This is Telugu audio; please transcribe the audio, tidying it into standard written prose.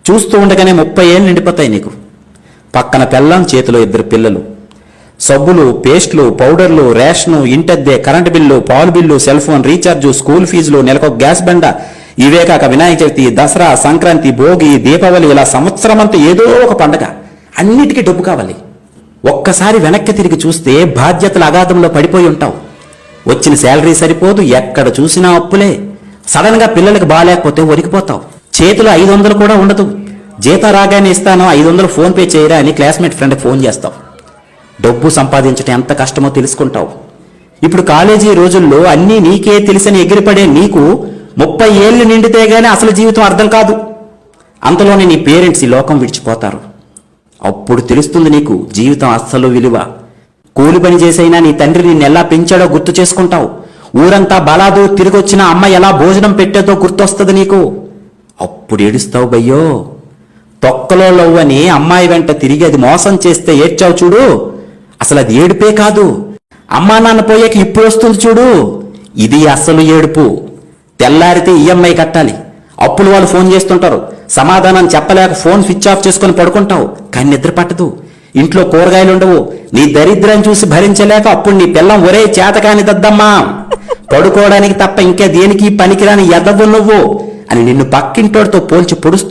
చూస్తూ ఉండగానే 30 ఏళ్ళు నిండిపోతాయి నీకు. పక్కన పెళ్ళాం, చేతిలో 2 పిల్లలు. సబ్బులు, పేస్టులు, పౌడర్లు, రేషను, ఇంటద్దె, కరెంటు బిల్లు, పాలు bill, cell phone recharge, school ఫీజులు, నెలకొక గ్యాస్ బండ, ఇవే కాక వినాయక చవితి, దసరా, సంక్రాంతి, భోగి, దీపావళి, ఇలా సంవత్సరం అంతా ఏదో ఒక పండగ. అన్నిటికీ డబ్బు కావాలి. ఒక్కసారి వెనక్కి తిరిగి చూస్తే బాధ్యతల అగాధంలో పడిపోయి ఉంటావు. వచ్చిన శాలరీ సరిపోదు, ఎక్కడ చూసినా అప్పులే. సడన్ గా పిల్లలకు బాగాలేకపోతే ఒరికిపోతావు. చేతిలో 500 కూడా ఉండదు. జీతం రాగానే ఇస్తాను 500 ఫోన్ పే చేయరా అని క్లాస్మేట్ ఫ్రెండ్కి ఫోన్ చేస్తావు. డబ్బు సంపాదించడం ఎంత కష్టమో తెలుసుకుంటావు. ఇప్పుడు కాలేజీ రోజుల్లో అన్నీ నీకే తెలిసని ఎగిరిపడే నీకు 30 ఏళ్ళు నిండితే గానీ అసలు జీవితం అర్థం కాదు. అంతలోనే నీ పేరెంట్స్ ఈ లోకం విడిచిపోతారు. అప్పుడు తెలుస్తుంది నీకు జీవితం అస్సలు విలువ. కూలి పని చేసైనా నీ తండ్రి నిన్ను ఎలా పెంచాడో గుర్తు చేసుకుంటావు. ఊరంతా బలాదో తిరిగొచ్చిన అమ్మ ఎలా భోజనం పెట్టేదో గుర్తొస్తుంది నీకు. అప్పుడు ఏడుస్తావు బయ్యో. తొక్కలో లవ్వని అమ్మాయి వెంట తిరిగి అది మోసం చేస్తే ఏడ్చావు చూడు, అసలు అది ఏడుపే కాదు. అమ్మా నాన్న పోయాక ఇప్పుడు వస్తుంది చూడు, ఇది అసలు ఏడుపు. తెల్లారితే ఈఎంఐ కట్టాలి, అప్పులు వాళ్ళు ఫోన్ చేస్తుంటారు, సమాధానం చెప్పలేక ఫోన్ స్విచ్ ఆఫ్ చేసుకుని పడుకుంటావు. కానీ నిద్ర పట్టదు, ఇంట్లో కూరగాయలు ఉండవు. నీ దరిద్రం చూసి భరించలేక అప్పుడు నీ పిల్లం ఒరే చేతకాని దద్దమ్మా, పడుకోవడానికి తప్ప ఇంకా దేనికి పనికిరాని ఎదవు నువ్వు అని నిన్ను పక్కింటోడితో పోల్చి పొడుస్తూ